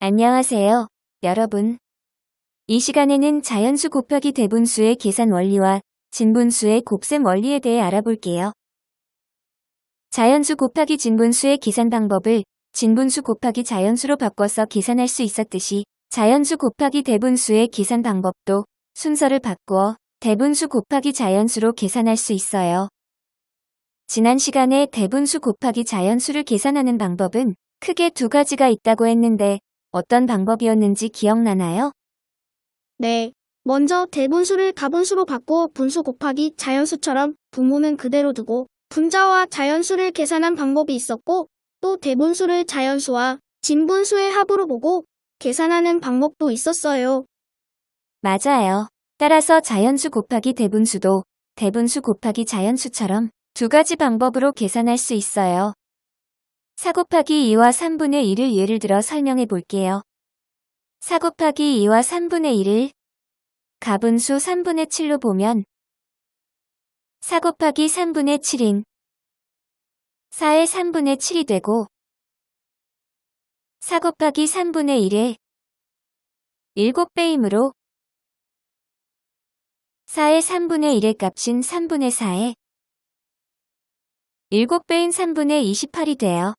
안녕하세요, 여러분. 이 시간에는 자연수 곱하기 대분수의 계산 원리와 진분수의 곱셈 원리에 대해 알아볼게요. 자연수 곱하기 진분수의 계산 방법을 진분수 곱하기 자연수로 바꿔서 계산할 수 있었듯이 자연수 곱하기 대분수의 계산 방법도 순서를 바꾸어 대분수 곱하기 자연수로 계산할 수 있어요. 지난 시간에 대분수 곱하기 자연수를 계산하는 방법은 크게 두 가지가 있다고 했는데 어떤 방법이었는지 기억나나요? 네. 먼저 대분수를 가분수로 바꿔 분수 곱하기 자연수처럼 분모는 그대로 두고 분자와 자연수를 계산한 방법이 있었고, 또 대분수를 자연수와 진분수의 합으로 보고 계산하는 방법도 있었어요. 맞아요. 따라서 자연수 곱하기 대분수도 대분수 곱하기 자연수처럼 두 가지 방법으로 계산할 수 있어요. 4 곱하기 2와 3분의 1을 예를 들어 설명해 볼게요. 4 곱하기 2와 3분의 1을 가분수 3분의 7로 보면 4 곱하기 3분의 7인 4의 3분의 7이 되고 4 곱하기 3분의 1의 7배이므로 4의 3분의 1의 값인 3분의 4의 7배인 3분의 28이 돼요.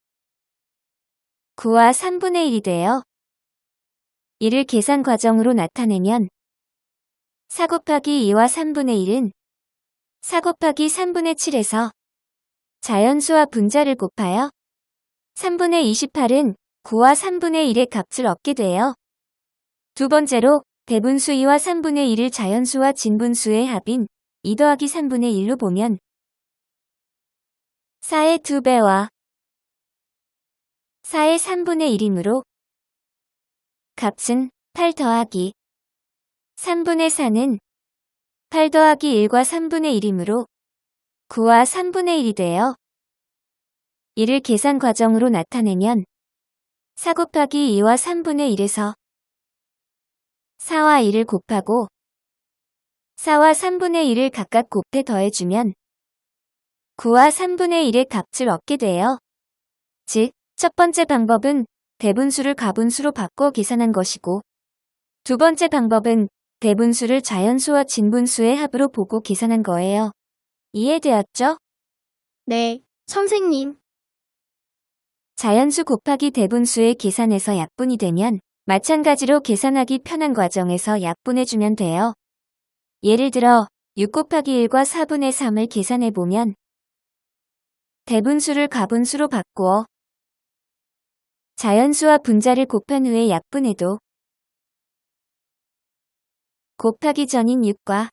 9와 3분의 1이 돼요. 이를 계산 과정으로 나타내면 4 곱하기 2와 3분의 1은 4 곱하기 3분의 7에서 자연수와 분자를 곱하여 3분의 28은 9와 3분의 1의 값을 얻게 돼요. 두 번째로 대분수 2와 3분의 1을 자연수와 진분수의 합인 2 더하기 3분의 1로 보면 4의 2배와 4의 3분의 1이므로 값은 8 더하기 3분의 4는 8 더하기 1과 3분의 1이므로 9와 3분의 1이 돼요. 이를 계산 과정으로 나타내면 4 곱하기 2와 3분의 1에서 4와 1을 곱하고 4와 3분의 1을 각각 곱해 더해주면 9와 3분의 1의 값을 얻게 돼요. 즉, 첫 번째 방법은 대분수를 가분수로 바꿔 계산한 것이고, 두 번째 방법은 대분수를 자연수와 진분수의 합으로 보고 계산한 거예요. 이해되었죠? 네, 선생님. 자연수 곱하기 대분수의 계산에서 약분이 되면 마찬가지로 계산하기 편한 과정에서 약분해주면 돼요. 예를 들어 6 곱하기 1과 4분의 3을 계산해보면 대분수를 가분수로 바꾸어 자연수와 분자를 곱한 후에 약분해도 곱하기 전인 6과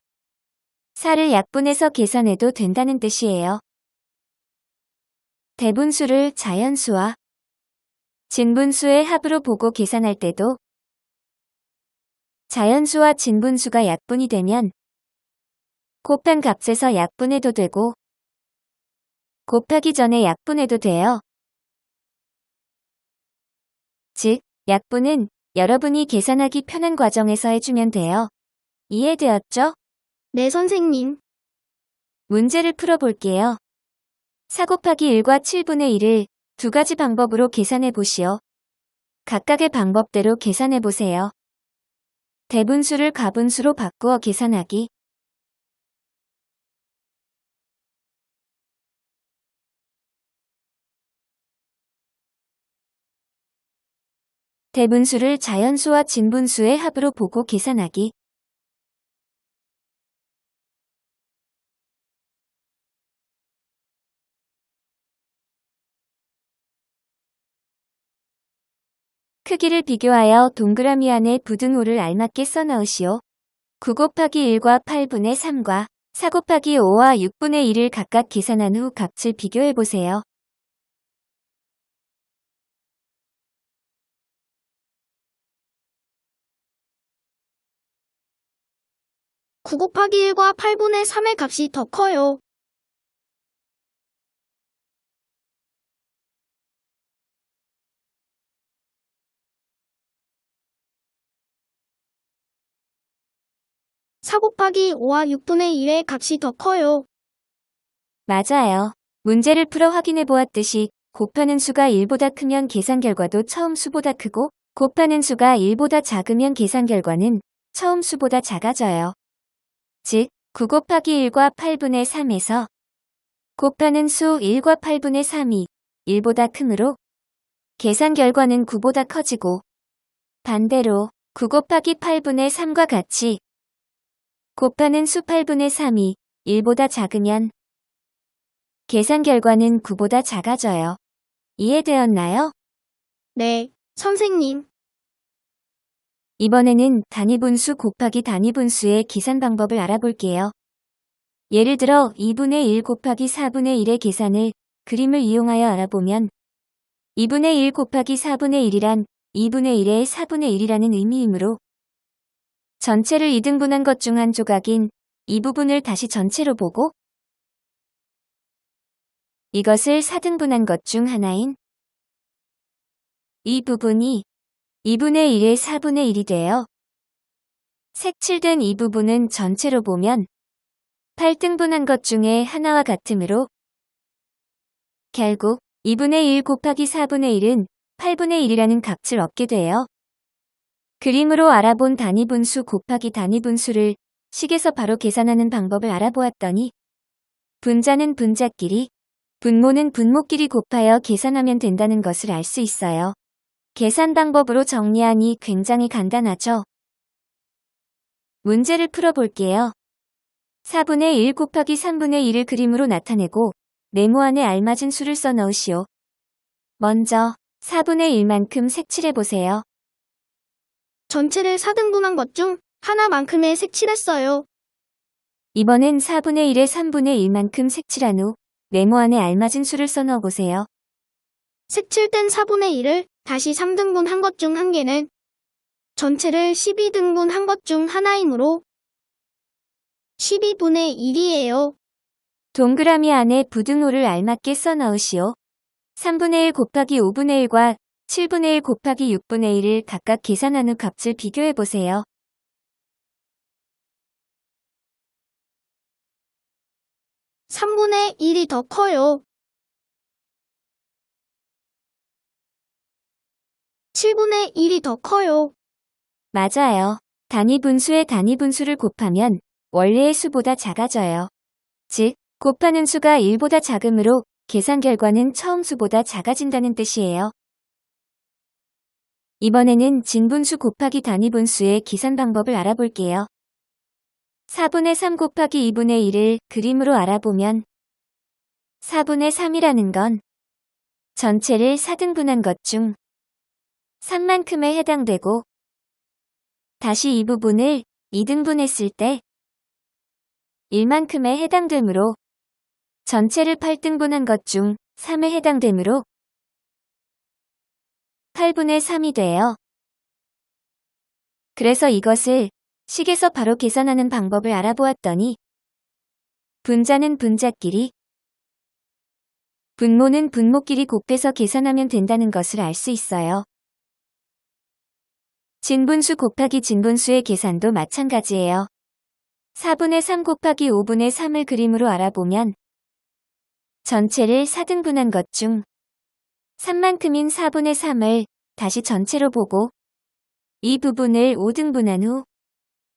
4를 약분해서 계산해도 된다는 뜻이에요. 대분수를 자연수와 진분수의 합으로 보고 계산할 때도 자연수와 진분수가 약분이 되면 곱한 값에서 약분해도 되고 곱하기 전에 약분해도 돼요. 즉, 약분은 여러분이 계산하기 편한 과정에서 해주면 돼요. 이해되었죠? 네, 선생님. 문제를 풀어볼게요. 4 곱하기 1과 7분의 1을 두 가지 방법으로 계산해 보시오. 각각의 방법대로 계산해 보세요. 대분수를 가분수로 바꾸어 계산하기. 대분수를 자연수와 진분수의 합으로 보고 계산하기. 크기를 비교하여 동그라미 안에 부등호를 알맞게 써넣으시오. 9 곱하기 1과 8분의 3과 4 곱하기 5와 6분의 1을 각각 계산한 후 값을 비교해보세요. 구 곱하기 1과 8분의 3의 값이 더 커요. 사 곱하기 5와 6분의 1의 값이 더 커요. 맞아요. 문제를 풀어 확인해 보았듯이 곱하는 수가 1보다 크면 계산 결과도 처음 수보다 크고 곱하는 수가 1보다 작으면 계산 결과는 처음 수보다 작아져요. 즉, 9 곱하기 1과 8분의 3에서 곱하는 수 1과 8분의 3이 1보다 크므로 계산 결과는 9보다 커지고, 반대로 9 곱하기 8분의 3과 같이 곱하는 수 8분의 3이 1보다 작으면 계산 결과는 9보다 작아져요. 이해되었나요? 네, 선생님. 이번에는 단위분수 곱하기 단위분수의 계산 방법을 알아볼게요. 예를 들어 2분의 1 곱하기 4분의 1의 계산을 그림을 이용하여 알아보면 2분의 1 곱하기 4분의 1이란 2분의 1의 4분의 1이라는 의미이므로 전체를 2등분한 것 중 한 조각인 이 부분을 다시 전체로 보고 이것을 4등분한 것 중 하나인 이 부분이 2분의 1의 4분의 1이 되어 색칠된 이 부분은 전체로 보면 8등분한 것 중에 하나와 같으므로 결국 2분의 1 곱하기 4분의 1은 8분의 1이라는 값을 얻게 돼요. 그림으로 알아본 단위분수 곱하기 단위분수를 식에서 바로 계산하는 방법을 알아보았더니 분자는 분자끼리, 분모는 분모끼리 곱하여 계산하면 된다는 것을 알 수 있어요. 계산 방법으로 정리하니 굉장히 간단하죠? 문제를 풀어볼게요. 4분의 1 곱하기 3분의 1을 그림으로 나타내고 네모안에 알맞은 수를 써 넣으시오. 먼저 4분의 1만큼 색칠해보세요. 전체를 4등분한 것 중 하나만큼의 색칠했어요. 이번엔 4분의 1에 3분의 1만큼 색칠한 후 네모안에 알맞은 수를 써 넣어보세요. 색칠된 4분의 1을 다시 3등분한 것 중 한 개는 전체를 12등분한 것 중 하나이므로 12분의 1이에요. 동그라미 안에 부등호를 알맞게 써 넣으시오. 3분의 1 곱하기 5분의 1과 7분의 1 곱하기 6분의 1을 각각 계산한 후 값을 비교해보세요. 3분의 1이 더 커요. 7분의 1이 더 커요. 맞아요. 단위분수의 단위분수를 곱하면 원래의 수보다 작아져요. 즉, 곱하는 수가 1보다 작으므로 계산 결과는 처음 수보다 작아진다는 뜻이에요. 이번에는 진분수 곱하기 단위분수의 계산 방법을 알아볼게요. 4분의 3 곱하기 2분의 1을 그림으로 알아보면 4분의 3이라는 건 전체를 4등분한 것 중 3만큼에 해당되고 다시 이 부분을 2등분했을 때 1만큼에 해당되므로 전체를 8등분한 것 중 3에 해당되므로 8분의 3이 돼요. 그래서 이것을 식에서 바로 계산하는 방법을 알아보았더니 분자는 분자끼리, 분모는 분모끼리 곱해서 계산하면 된다는 것을 알 수 있어요. 진분수 곱하기 진분수의 계산도 마찬가지예요. 4분의 3 곱하기 5분의 3을 그림으로 알아보면 전체를 4등분한 것 중 3만큼인 4분의 3을 다시 전체로 보고 이 부분을 5등분한 후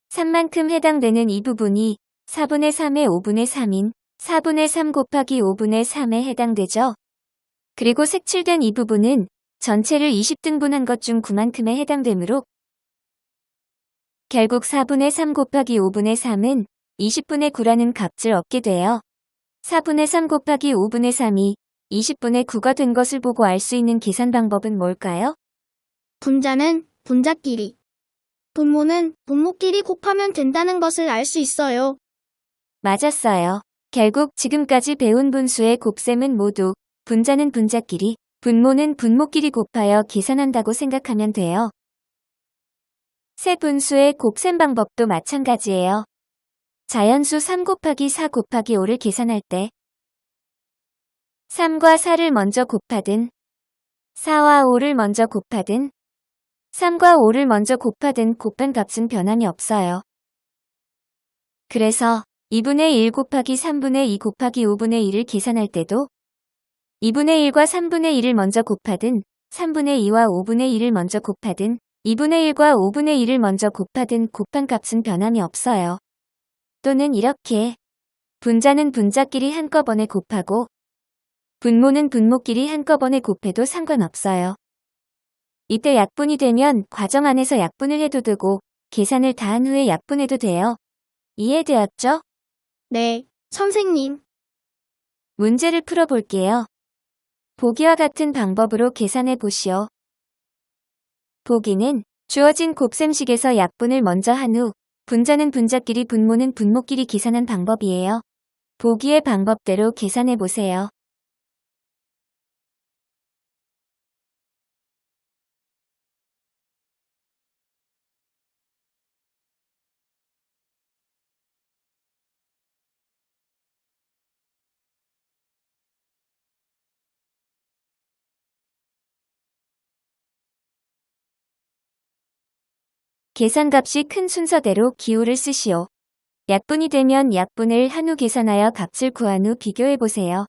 3만큼 해당되는 이 부분이 4분의 3의 5분의 3인 4분의 3 곱하기 5분의 3에 해당되죠. 그리고 색칠된 이 부분은 전체를 20등분한 것 중 9만큼에 해당되므로 결국 4분의 3 곱하기 5분의 3은 20분의 9라는 값을 얻게 돼요. 4분의 3 곱하기 5분의 3이 20분의 9가 된 것을 보고 알 수 있는 계산 방법은 뭘까요? 분자는 분자끼리, 분모는 분모끼리 곱하면 된다는 것을 알 수 있어요. 맞았어요. 결국 지금까지 배운 분수의 곱셈은 모두 분자는 분자끼리, 분모는 분모끼리 곱하여 계산한다고 생각하면 돼요. 세 분수의 곱셈 방법도 마찬가지예요. 자연수 3 곱하기 4 곱하기 5를 계산할 때 3과 4를 먼저 곱하든 4와 5를 먼저 곱하든 3과 5를 먼저 곱하든 곱한 값은 변함이 없어요. 그래서 2분의 1 곱하기 3분의 2 곱하기 5분의 1을 계산할 때도 2분의 1과 3분의 1을 먼저 곱하든 3분의 2와 5분의 1을 먼저 곱하든 2분의 1과 5분의 1을 먼저 곱하든 곱한 값은 변함이 없어요. 또는 이렇게 분자는 분자끼리 한꺼번에 곱하고 분모는 분모끼리 한꺼번에 곱해도 상관없어요. 이때 약분이 되면 과정 안에서 약분을 해도 되고 계산을 다 한 후에 약분해도 돼요. 이해되었죠? 네, 선생님. 문제를 풀어볼게요. 보기와 같은 방법으로 계산해 보시오. 보기는 주어진 곱셈식에서 약분을 먼저 한 후 분자는 분자끼리 분모는 분모끼리 계산한 방법이에요. 보기의 방법대로 계산해 보세요. 계산값이 큰 순서대로 기호를 쓰시오. 약분이 되면 약분을 한 후 계산하여 값을 구한 후 비교해 보세요.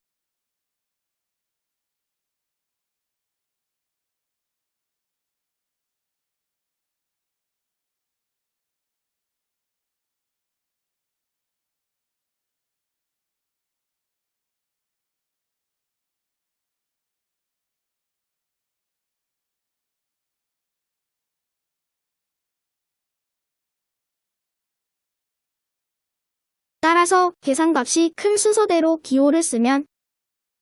따라서 계산값이 큰 순서대로 기호를 쓰면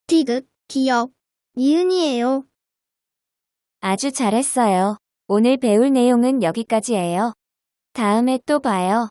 디귿, 기역, 니은이에요. 아주 잘했어요. 오늘 배울 내용은 여기까지예요. 다음에 또 봐요.